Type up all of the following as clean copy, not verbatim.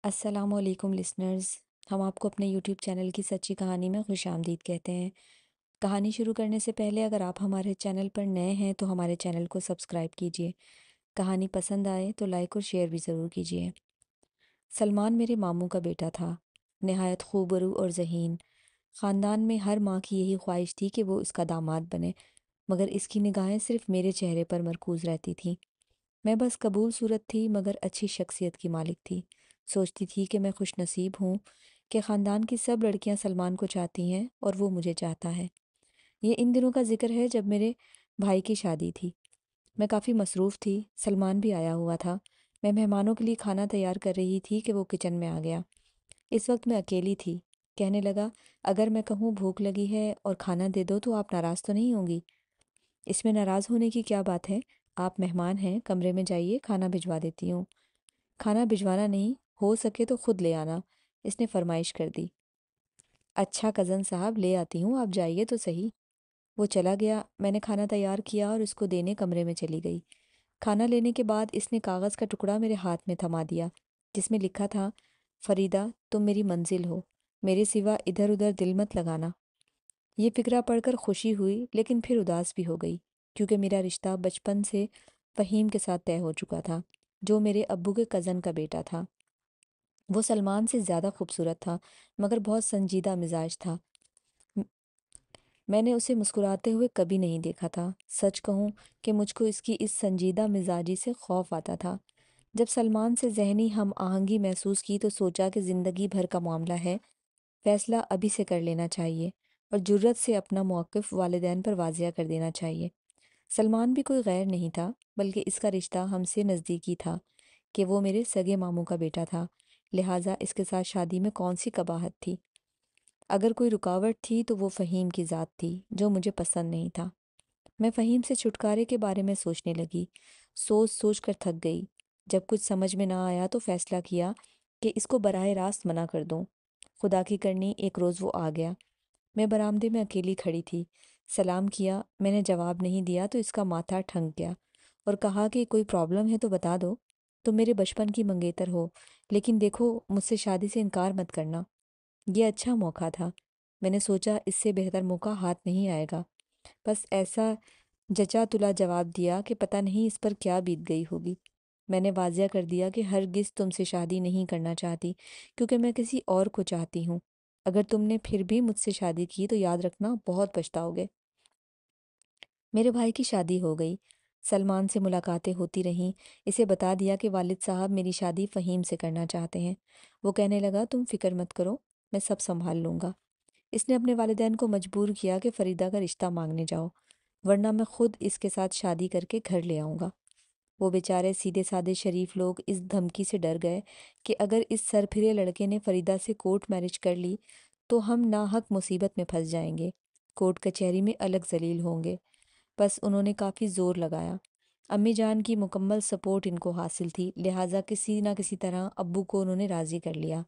السلام علیکم لسنرز، ہم آپ کو اپنے یوٹیوب چینل کی سچی کہانی میں خوش آمدید کہتے ہیں۔ کہانی شروع کرنے سے پہلے اگر آپ ہمارے چینل پر نئے ہیں تو ہمارے چینل کو سبسکرائب کیجیے۔ کہانی پسند آئے تو لائک اور شیئر بھی ضرور کیجیے۔ سلمان میرے ماموں کا بیٹا تھا، نہایت خوبرو اور ذہین۔ خاندان میں ہر ماں کی یہی خواہش تھی کہ وہ اس کا داماد بنے، مگر اس کی نگاہیں صرف میرے چہرے پر مرکوز رہتی تھیں۔ میں بس قبول صورت تھی مگر اچھی شخصیت کی مالک تھی۔ سوچتی تھی کہ میں خوش نصیب ہوں کہ خاندان کی سب لڑکیاں سلمان کو چاہتی ہیں اور وہ مجھے چاہتا ہے۔ یہ ان دنوں کا ذکر ہے جب میرے بھائی کی شادی تھی۔ میں کافی مصروف تھی، سلمان بھی آیا ہوا تھا۔ میں مہمانوں کے لیے کھانا تیار کر رہی تھی کہ وہ کچن میں آ گیا۔ اس وقت میں اکیلی تھی۔ کہنے لگا، اگر میں کہوں بھوک لگی ہے اور کھانا دے دو تو آپ ناراض تو نہیں ہوں گی؟ اس میں ناراض ہونے کی کیا بات ہے؟ آپ مہمان ہیں، کمرے میں جائیے، کھانا بھجوا دیتی ہوں۔ کھانا بھجوانا نہیں، ہو سکے تو خود لے آنا، اس نے فرمائش کر دی۔ اچھا کزن صاحب، لے آتی ہوں، آپ جائیے تو صحیح۔ وہ چلا گیا۔ میں نے کھانا تیار کیا اور اس کو دینے کمرے میں چلی گئی۔ کھانا لینے کے بعد اس نے کاغذ کا ٹکڑا میرے ہاتھ میں تھما دیا جس میں لکھا تھا، فریدہ تم میری منزل ہو، میرے سوا ادھر ادھر دل مت لگانا۔ یہ فقرہ پڑھ کر خوشی ہوئی لیکن پھر اداس بھی ہو گئی، کیونکہ میرا رشتہ بچپن سے فہیم کے ساتھ طے ہو چکا تھا، جو میرے ابو کے کزن کا بیٹا تھا۔ وہ سلمان سے زیادہ خوبصورت تھا مگر بہت سنجیدہ مزاج تھا۔ م- میں نے اسے مسکراتے ہوئے کبھی نہیں دیکھا تھا۔ سچ کہوں کہ مجھ کو اس کی اس سنجیدہ مزاجی سے خوف آتا تھا۔ جب سلمان سے ذہنی ہم آہنگی محسوس کی تو سوچا کہ زندگی بھر کا معاملہ ہے، فیصلہ ابھی سے کر لینا چاہیے اور جرت سے اپنا موقف والدین پر واضح کر دینا چاہیے۔ سلمان بھی کوئی غیر نہیں تھا، بلکہ اس کا رشتہ ہم سے نزدیکی تھا کہ وہ میرے سگے ماموں کا بیٹا تھا، لہٰذا اس کے ساتھ شادی میں کون سی قباحت تھی؟ اگر کوئی رکاوٹ تھی تو وہ فہیم کی ذات تھی، جو مجھے پسند نہیں تھا۔ میں فہیم سے چھٹکارے کے بارے میں سوچنے لگی، سوچ سوچ کر تھک گئی۔ جب کچھ سمجھ میں نہ آیا تو فیصلہ کیا کہ اس کو براہ راست منع کر دوں۔ خدا کی کرنی ایک روز وہ آ گیا۔ میں برآمدے میں اکیلی کھڑی تھی۔ سلام کیا، میں نے جواب نہیں دیا تو اس کا ماتھا ٹھنک گیا اور کہا کہ کوئی پرابلم ہے تو بتا دو، تم میرے بچپن کی منگیتر ہو، لیکن دیکھو مجھ سے شادی سے انکار مت کرنا۔ یہ اچھا موقع تھا۔ میں نے سوچا اس سے بہتر موقع ہاتھ نہیں آئے گا، بس ایسا جچا تلا جواب دیا کہ پتہ نہیں اس پر کیا بیت گئی ہوگی۔ میں نے واضح کر دیا کہ ہرگز تم سے شادی نہیں کرنا چاہتی، کیونکہ میں کسی اور کو چاہتی ہوں۔ اگر تم نے پھر بھی مجھ سے شادی کی تو یاد رکھنا بہت پچھتاؤ گے۔ میرے بھائی کی شادی ہو گئی، سلمان سے ملاقاتیں ہوتی رہیں۔ اسے بتا دیا کہ والد صاحب میری شادی فہیم سے کرنا چاہتے ہیں۔ وہ کہنے لگا، تم فکر مت کرو، میں سب سنبھال لوں گا۔ اس نے اپنے والدین کو مجبور کیا کہ فریدہ کا رشتہ مانگنے جاؤ، ورنہ میں خود اس کے ساتھ شادی کر کے گھر لے آؤں گا۔ وہ بیچارے سیدھے سادے شریف لوگ اس دھمکی سے ڈر گئے کہ اگر اس سر پھرے لڑکے نے فریدہ سے کورٹ میرج کر لی تو ہم ناحق مصیبت میں پھنس جائیں گے، کورٹ کچہری میں الگ ذلیل ہوں گے۔ بس انہوں نے کافی زور لگایا۔ امی جان کی مکمل سپورٹ ان کو حاصل تھی، لہٰذا کسی نہ کسی طرح ابو کو انہوں نے راضی کر لیا۔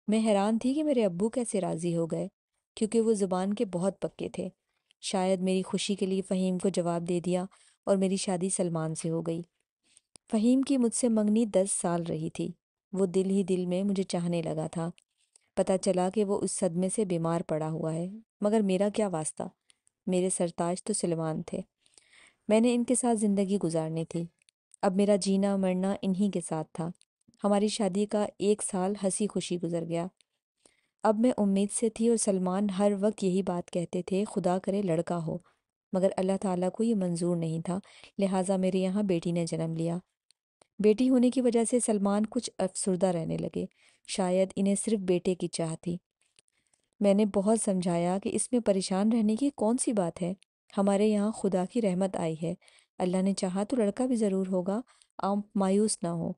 میں حیران تھی کہ میرے ابو کیسے راضی ہو گئے، کیونکہ وہ زبان کے بہت پکے تھے۔ شاید میری خوشی کے لیے فہیم کو جواب دے دیا اور میری شادی سلمان سے ہو گئی۔ فہیم کی مجھ سے منگنی 10 سال رہی تھی۔ وہ دل ہی دل میں مجھے چاہنے لگا تھا۔ پتہ چلا کہ وہ اس صدمے سے بیمار پڑا ہوا ہے، مگر میرا کیا واسطہ؟ میرے سرتاج تو سلمان تھے۔ میں نے ان کے ساتھ زندگی گزارنی تھی۔ اب میرا جینا مرنا انہی کے ساتھ تھا۔ ہماری شادی کا 1 سال ہنسی خوشی گزر گیا۔ اب میں امید سے تھی اور سلمان ہر وقت یہی بات کہتے تھے، خدا کرے لڑکا ہو، مگر اللہ تعالیٰ کو یہ منظور نہیں تھا، لہٰذا میرے یہاں بیٹی نے جنم لیا۔ بیٹی ہونے کی وجہ سے سلمان کچھ افسردہ رہنے لگے، شاید انہیں صرف بیٹے کی چاہ تھی۔ میں نے بہت سمجھایا کہ اس میں پریشان رہنے کی کون سی بات ہے، ہمارے یہاں خدا کی رحمت آئی ہے، اللہ نے چاہا تو لڑکا بھی ضرور ہوگا، آپ مایوس نہ ہو۔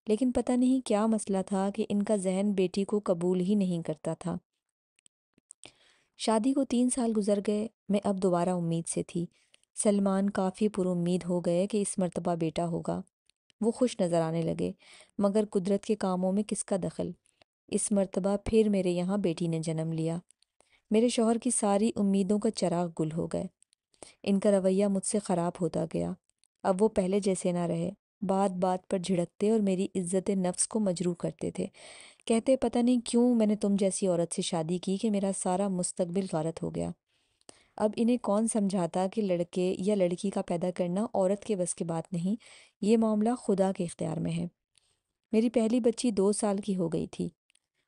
لیکن پتہ نہیں کیا مسئلہ تھا کہ ان کا ذہن بیٹی کو قبول ہی نہیں کرتا تھا۔ شادی کو 3 سال گزر گئے، میں اب دوبارہ امید سے تھی۔ سلمان کافی پر امید ہو گئے کہ اس مرتبہ بیٹا ہوگا۔ وہ خوش نظر آنے لگے، مگر قدرت کے کاموں میں کس کا دخل؟ اس مرتبہ پھر میرے یہاں بیٹی نے جنم لیا۔ میرے شوہر کی ساری امیدوں کا چراغ گل ہو گئے۔ ان کا رویہ مجھ سے خراب ہوتا گیا۔ اب وہ پہلے جیسے نہ رہے، بات بات پر جھڑکتے اور میری عزت نفس کو مجروح کرتے تھے۔ کہتے پتہ نہیں کیوں میں نے تم جیسی عورت سے شادی کی کہ میرا سارا مستقبل غارت ہو گیا۔ اب انہیں کون سمجھاتا کہ لڑکے یا لڑکی کا پیدا کرنا عورت کے بس کی بات نہیں، یہ معاملہ خدا کے اختیار میں ہے۔ میری پہلی بچی 2 سال کی ہو گئی تھی۔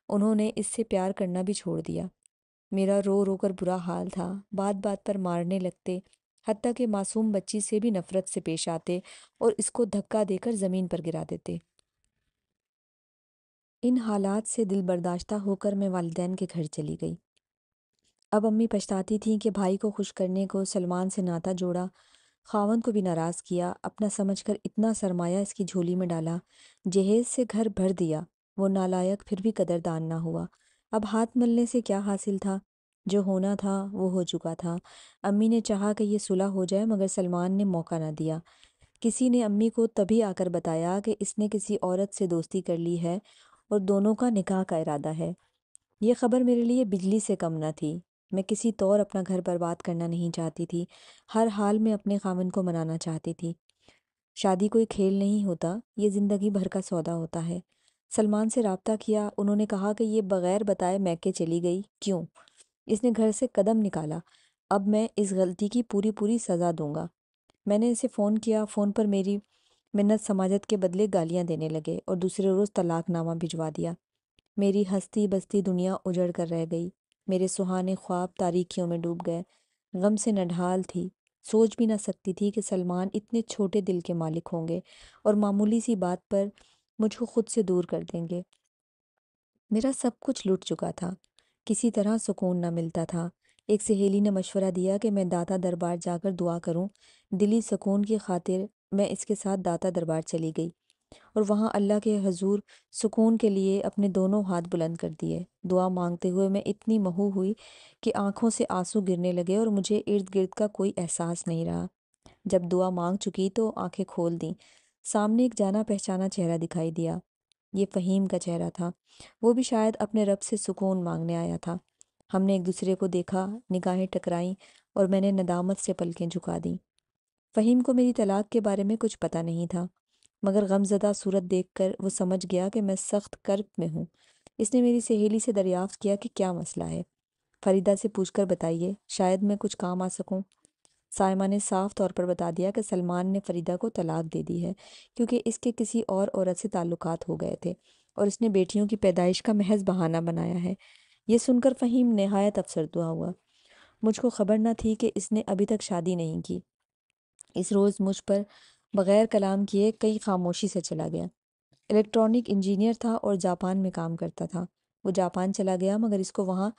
انہوں نے اس سے پیار کرنا بھی چھوڑ دیا۔ میرا رو رو کر برا حال تھا، بات بات پر مارنے لگتے، حتیٰ کہ معصوم بچی سے بھی نفرت سے پیش آتے اور اس کو دھکا دے کر زمین پر گرا دیتے۔ ان حالات سے دل برداشتہ ہو کر میں والدین کے گھر چلی گئی۔ اب امی پچھتاتی تھیں کہ بھائی کو خوش کرنے کو سلمان سے ناتا جوڑا، خاوند کو بھی ناراض کیا، اپنا سمجھ کر اتنا سرمایہ اس کی جھولی میں ڈالا، جہیز سے گھر بھر دیا، وہ نالائق پھر بھی قدردان نہ ہوا۔ اب ہاتھ ملنے سے کیا حاصل تھا؟ جو ہونا تھا وہ ہو چکا تھا۔ امی نے چاہا کہ یہ صلح ہو جائے مگر سلمان نے موقع نہ دیا۔ کسی نے امی کو تبھی آ کر بتایا کہ اس نے کسی عورت سے دوستی کر لی ہے اور دونوں کا نکاح کا ارادہ ہے۔ یہ خبر میرے لیے بجلی سے کم نہ تھی۔ میں کسی طور اپنا گھر برباد کرنا نہیں چاہتی تھی، ہر حال میں اپنے خاوند کو منانا چاہتی تھی۔ شادی کوئی کھیل نہیں ہوتا، یہ زندگی بھر کا سودا ہوتا ہے۔ سلمان سے رابطہ کیا، انہوں نے کہا کہ یہ بغیر بتائے میکے چلی گئی، کیوں؟ اس نے گھر سے قدم نکالا، اب میں اس غلطی کی پوری سزا دوں گا۔ میں نے اسے فون کیا، فون پر میری منت سماجت کے بدلے گالیاں دینے لگے اور دوسرے روز طلاق نامہ بھجوا دیا۔ میری ہستی بستی دنیا اجڑ کر رہ گئی، میرے سہانے خواب تاریکیوں میں ڈوب گئے۔ غم سے نڈھال تھی، سوچ بھی نہ سکتی تھی کہ سلمان اتنے چھوٹے دل کے مالک ہوں گے اور معمولی سی بات پر مجھ کو خود سے دور کر دیں گے۔ میرا سب کچھ لٹ چکا تھا، کسی طرح سکون نہ ملتا تھا۔ ایک سہیلی نے مشورہ دیا کہ میں داتا دربار جا کر دعا کروں۔ دلی سکون کی خاطر میں اس کے ساتھ داتا دربار چلی گئی اور وہاں اللہ کے حضور سکون کے لیے اپنے دونوں ہاتھ بلند کر دیے۔ دعا مانگتے ہوئے میں اتنی مہو ہوئی کہ آنکھوں سے آنسو گرنے لگے اور مجھے ارد گرد کا کوئی احساس نہیں رہا۔ جب دعا مانگ چکی تو آنکھیں کھول دیں، سامنے ایک جانا پہچانا چہرہ دکھائی دیا۔ یہ فہیم کا چہرہ تھا، وہ بھی شاید اپنے رب سے سکون مانگنے آیا تھا۔ ہم نے ایک دوسرے کو دیکھا، نگاہیں ٹکرائیں اور میں نے ندامت سے پلکیں جھکا دیں۔ فہیم کو میری طلاق کے بارے میں کچھ پتہ نہیں تھا، مگر غمزدہ صورت دیکھ کر وہ سمجھ گیا کہ میں سخت کرب میں ہوں۔ اس نے میری سہیلی سے دریافت کیا کہ کیا مسئلہ ہے۔ فریدہ سے پوچھ کر بتائیے، شاید میں کچھ کام آ سکوں۔ سائمہ نے صاف طور پر بتا دیا کہ سلمان نے فریدہ کو طلاق دے دی ہے کیونکہ اس کے کسی اور عورت سے تعلقات ہو گئے تھے اور اس نے بیٹیوں کی پیدائش کا محض بہانہ بنایا ہے۔ یہ سن کر فہیم نہایت افسردہ ہوا۔ مجھ کو خبر نہ تھی کہ اس نے ابھی تک شادی نہیں کی۔ اس روز مجھ پر بغیر کلام کیے کئی خاموشی سے چلا گیا۔ الیکٹرانک انجینئر تھا اور جاپان میں کام کرتا تھا۔ وہ جاپان چلا گیا مگر اس کو وہاں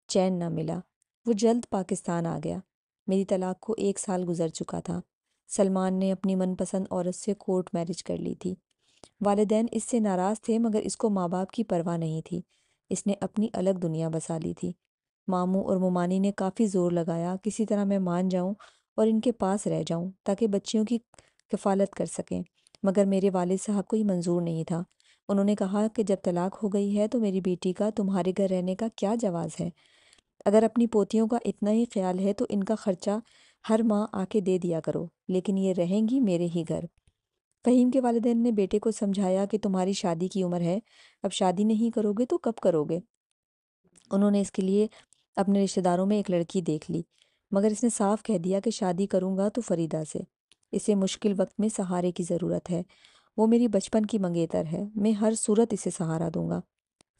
چین نہ ملا۔ وہ جلد پاکستان آ گیا۔ میری طلاق کو 1 سال گزر چکا تھا۔ سلمان نے اپنی من پسند عورت سے کورٹ میرج کر لی تھی۔ والدین اس سے ناراض تھے مگر اس کو ماں باپ کی پرواہ نہیں تھی۔ اس نے اپنی الگ دنیا بسا لی تھی۔ ماموں اور ممانی نے کافی زور لگایا کسی طرح میں مان جاؤں اور ان کے پاس رہ جاؤں تاکہ بچیوں کی کفالت کر سکیں، مگر میرے والد صاحب کو یہ منظور نہیں تھا۔ انہوں نے کہا کہ جب طلاق ہو گئی ہے تو میری بیٹی کا تمہارے گھر رہنے کا کیا جواز ہے؟ اگر اپنی پوتیوں کا اتنا ہی خیال ہے تو ان کا خرچہ ہر ماہ آ کے دے دیا کرو، لیکن یہ رہیں گی میرے ہی گھر۔ فہیم کے والدین نے بیٹے کو سمجھایا کہ تمہاری شادی کی عمر ہے، اب شادی نہیں کرو گے تو کب کرو گے؟ انہوں نے اس کے لیے اپنے رشتہ داروں میں ایک لڑکی دیکھ لی، مگر اس نے صاف کہہ دیا کہ شادی کروں گا تو فریدہ سے۔ اسے مشکل وقت میں سہارے کی ضرورت ہے، وہ میری بچپن کی منگیتر ہے، میں ہر صورت اسے سہارا دوں گا۔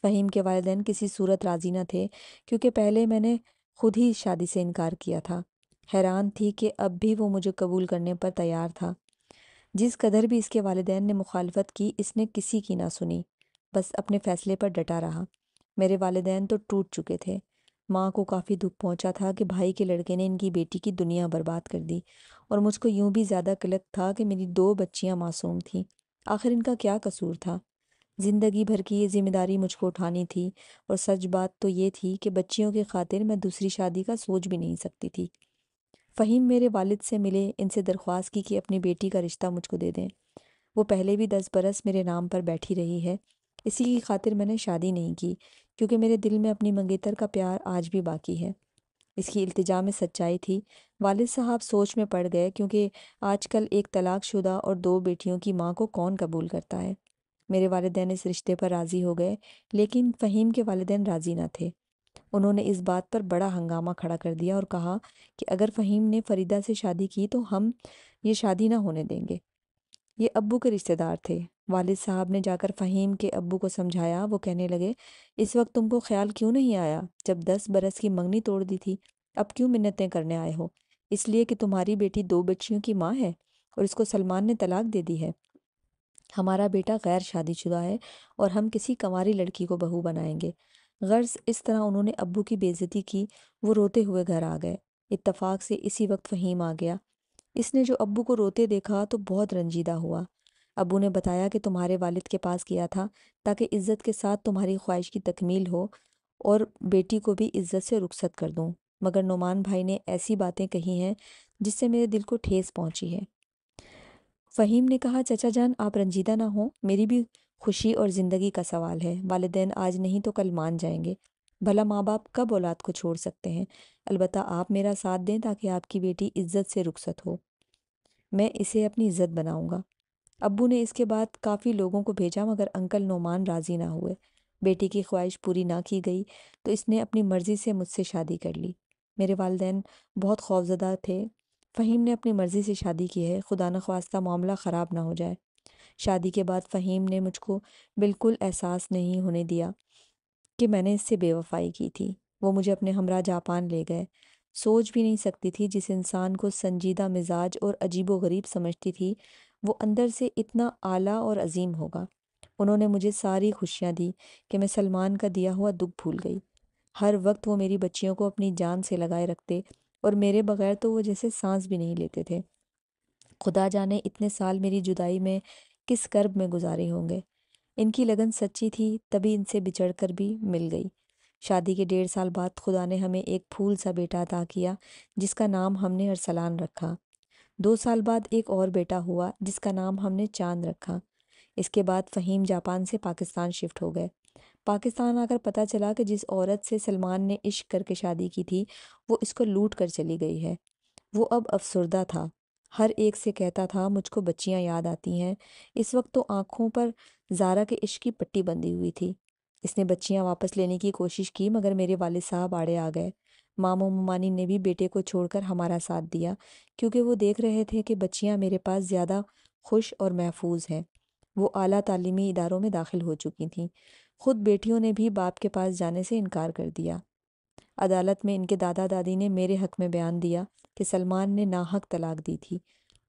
فہیم کے والدین کسی صورت راضی نہ تھے کیونکہ پہلے میں نے خود ہی شادی سے انکار کیا تھا۔ حیران تھی کہ اب بھی وہ مجھے قبول کرنے پر تیار تھا۔ جس قدر بھی اس کے والدین نے مخالفت کی، اس نے کسی کی نہ سنی، بس اپنے فیصلے پر ڈٹا رہا۔ میرے والدین تو ٹوٹ چکے تھے۔ ماں کو کافی دکھ پہنچا تھا کہ بھائی کے لڑکے نے ان کی بیٹی کی دنیا برباد کر دی، اور مجھ کو یوں بھی زیادہ قلق تھا کہ میری 2 بچیاں معصوم تھیں۔ آخر ان کا کیا قصور تھا؟ زندگی بھر کی یہ ذمہ داری مجھ کو اٹھانی تھی، اور سچ بات تو یہ تھی کہ بچیوں کی خاطر میں دوسری شادی کا سوچ بھی نہیں سکتی تھی۔ فہیم میرے والد سے ملے، ان سے درخواست کی کہ اپنی بیٹی کا رشتہ مجھ کو دے دیں۔ وہ پہلے بھی 10 برس میرے نام پر بیٹھی رہی ہے، اسی کی خاطر میں نے شادی نہیں کی، کیونکہ میرے دل میں اپنی منگیتر کا پیار آج بھی باقی ہے۔ اس کی التجا میں سچائی تھی۔ والد صاحب سوچ میں پڑ گئے، کیونکہ آج کل ایک طلاق شدہ اور 2 بیٹیوں کی ماں کو کون قبول کرتا ہے۔ میرے والدین اس رشتے پر راضی ہو گئے، لیکن فہیم کے والدین راضی نہ تھے۔ انہوں نے اس بات پر بڑا ہنگامہ کھڑا کر دیا اور کہا کہ اگر فہیم نے فریدہ سے شادی کی تو ہم یہ شادی نہ ہونے دیں گے۔ یہ ابو کے رشتہ دار تھے۔ والد صاحب نے جا کر فہیم کے ابو کو سمجھایا۔ وہ کہنے لگے، اس وقت تم کو خیال کیوں نہیں آیا جب 10 برس کی منگنی توڑ دی تھی؟ اب کیوں منتیں کرنے آئے ہو؟ اس لیے کہ تمہاری بیٹی 2 بچیوں کی ماں ہے اور اس کو سلمان نے طلاق دے دی ہے۔ ہمارا بیٹا غیر شادی شدہ ہے اور ہم کسی کنواری لڑکی کو بہو بنائیں گے۔ غرض اس طرح انہوں نے ابو کی بے عزتی کی۔ وہ روتے ہوئے گھر آ گئے۔ اتفاق سے اسی وقت فہیم آ گیا۔ اس نے جو ابو کو روتے دیکھا تو بہت رنجیدہ ہوا۔ ابو نے بتایا کہ تمہارے والد کے پاس گیا تھا تاکہ عزت کے ساتھ تمہاری خواہش کی تکمیل ہو اور بیٹی کو بھی عزت سے رخصت کر دوں، مگر نعمان بھائی نے ایسی باتیں کہی ہیں جس سے میرے دل کو ٹھیس پہنچی ہے۔ فہیم نے کہا، چچا جان آپ رنجیدہ نہ ہوں، میری بھی خوشی اور زندگی کا سوال ہے۔ والدین آج نہیں تو کل مان جائیں گے۔ بھلا ماں باپ کب اولاد کو چھوڑ سکتے ہیں؟ البتہ آپ میرا ساتھ دیں تاکہ آپ کی بیٹی عزت سے رخصت ہو۔ میں اسے اپنی عزت بناؤں گا۔ ابو نے اس کے بعد کافی لوگوں کو بھیجا مگر انکل نعمان راضی نہ ہوئے۔ بیٹی کی خواہش پوری نہ کی گئی تو اس نے اپنی مرضی سے مجھ سے شادی کر لی۔ میرے والدین بہت خوفزدہ تھے۔ فہیم نے اپنی مرضی سے شادی کی ہے، خدا نخواستہ معاملہ خراب نہ ہو جائے۔ شادی کے بعد فہیم نے مجھ کو بالکل احساس نہیں ہونے دیا کہ میں نے اس سے بے وفائی کی تھی۔ وہ مجھے اپنے ہمراہ جاپان لے گئے۔ سوچ بھی نہیں سکتی تھی جس انسان کو سنجیدہ مزاج اور عجیب و غریب سمجھتی تھی وہ اندر سے اتنا اعلیٰ اور عظیم ہوگا۔ انہوں نے مجھے ساری خوشیاں دی کہ میں سلمان کا دیا ہوا دکھ بھول گئی۔ ہر وقت وہ میری بچیوں کو اپنی جان سے لگائے رکھتے اور میرے بغیر تو وہ جیسے سانس بھی نہیں لیتے تھے۔ خدا جانے اتنے سال میری جدائی میں کس کرب میں گزارے ہوں گے۔ ان کی لگن سچی تھی، تبھی ان سے بچھڑ کر بھی مل گئی۔ شادی کے 1.5 سال بعد خدا نے ہمیں ایک پھول سا بیٹا عطا کیا جس کا نام ہم نے ارسلان رکھا۔ 2 سال بعد ایک اور بیٹا ہوا جس کا نام ہم نے چاند رکھا۔ اس کے بعد فہیم جاپان سے پاکستان شفٹ ہو گئے۔ پاکستان آ کر پتہ چلا کہ جس عورت سے سلمان نے عشق کر کے شادی کی تھی وہ اس کو لوٹ کر چلی گئی ہے۔ وہ اب افسردہ تھا۔ ہر ایک سے کہتا تھا مجھ کو بچیاں یاد آتی ہیں۔ اس وقت تو آنکھوں پر زارا کے عشق کی پٹی بندھی ہوئی تھی۔ اس نے بچیاں واپس لینے کی کوشش کی مگر میرے والد صاحب آڑے آ گئے۔ ماموں ممانی نے بھی بیٹے کو چھوڑ کر ہمارا ساتھ دیا کیونکہ وہ دیکھ رہے تھے کہ بچیاں میرے پاس زیادہ خوش اور محفوظ ہیں۔ وہ اعلیٰ تعلیمی اداروں میں داخل ہو چکی تھیں۔ خود بیٹیوں نے بھی باپ کے پاس جانے سے انکار کر دیا۔ عدالت میں ان کے دادا دادی نے میرے حق میں بیان دیا کہ سلمان نے ناحق طلاق دی تھی۔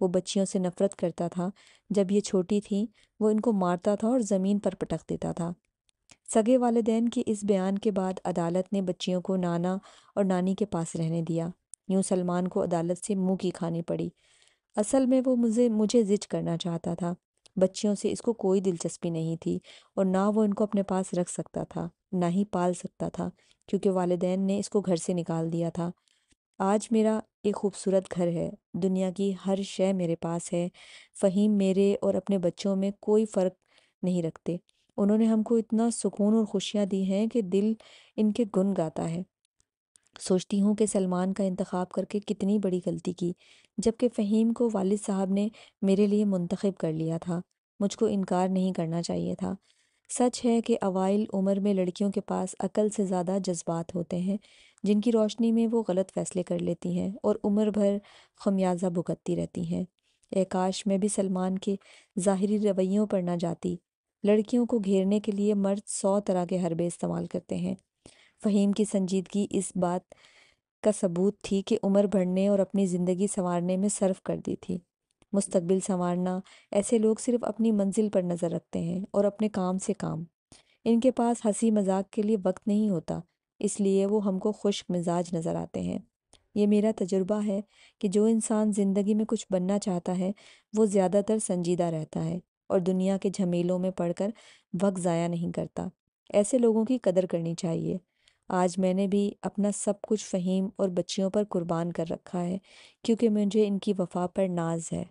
وہ بچیوں سے نفرت کرتا تھا۔ جب یہ چھوٹی تھیں وہ ان کو مارتا تھا اور زمین پر پٹک دیتا تھا۔ سگے والدین کے اس بیان کے بعد عدالت نے بچیوں کو نانا اور نانی کے پاس رہنے دیا۔ یوں سلمان کو عدالت سے منہ کی کھانی پڑی۔ اصل میں وہ مجھے زچ کرنا چاہتا تھا۔ بچیوں سے اس کو کوئی دلچسپی نہیں تھی اور نہ وہ ان کو اپنے پاس رکھ سکتا تھا، نہ ہی پال سکتا تھا کیونکہ والدین نے اس کو گھر سے نکال دیا تھا۔ آج میرا ایک خوبصورت گھر ہے، دنیا کی ہر شے میرے پاس ہے۔ فہیم میرے اور اپنے بچوں میں کوئی فرق نہیں رکھتے۔ انہوں نے ہم کو اتنا سکون اور خوشیاں دی ہیں کہ دل ان کے گن گاتا ہے۔ سوچتی ہوں کہ سلمان کا انتخاب کر کے کتنی بڑی غلطی کی، جبکہ فہیم کو والد صاحب نے میرے لیے منتخب کر لیا تھا۔ مجھ کو انکار نہیں کرنا چاہیے تھا۔ سچ ہے کہ اوائل عمر میں لڑکیوں کے پاس عقل سے زیادہ جذبات ہوتے ہیں جن کی روشنی میں وہ غلط فیصلے کر لیتی ہیں اور عمر بھر خمیازہ بھگتتی رہتی ہیں۔ اے کاش میں بھی سلمان کے ظاہری رویوں پر نہ جاتی۔ لڑکیوں کو گھیرنے کے لیے مرد 100 طرح کے حربے استعمال کرتے ہیں۔ فہیم کی سنجیدگی اس بات کا ثبوت تھی کہ عمر بڑھنے اور اپنی زندگی سنوارنے میں صرف کر دی تھی۔ مستقبل سنوارنا، ایسے لوگ صرف اپنی منزل پر نظر رکھتے ہیں اور اپنے کام سے کام۔ ان کے پاس ہنسی مذاق کے لیے وقت نہیں ہوتا، اس لیے وہ ہم کو خشک مزاج نظر آتے ہیں۔ یہ میرا تجربہ ہے کہ جو انسان زندگی میں کچھ بننا چاہتا ہے وہ زیادہ تر سنجیدہ رہتا ہے اور دنیا کے جھمیلوں میں پڑھ کر وقت ضائع نہیں کرتا۔ ایسے لوگوں کی قدر کرنی چاہیے۔ آج میں نے بھی اپنا سب کچھ فہیم اور بچیوں پر قربان کر رکھا ہے کیونکہ مجھے ان کی وفا پر ناز ہے۔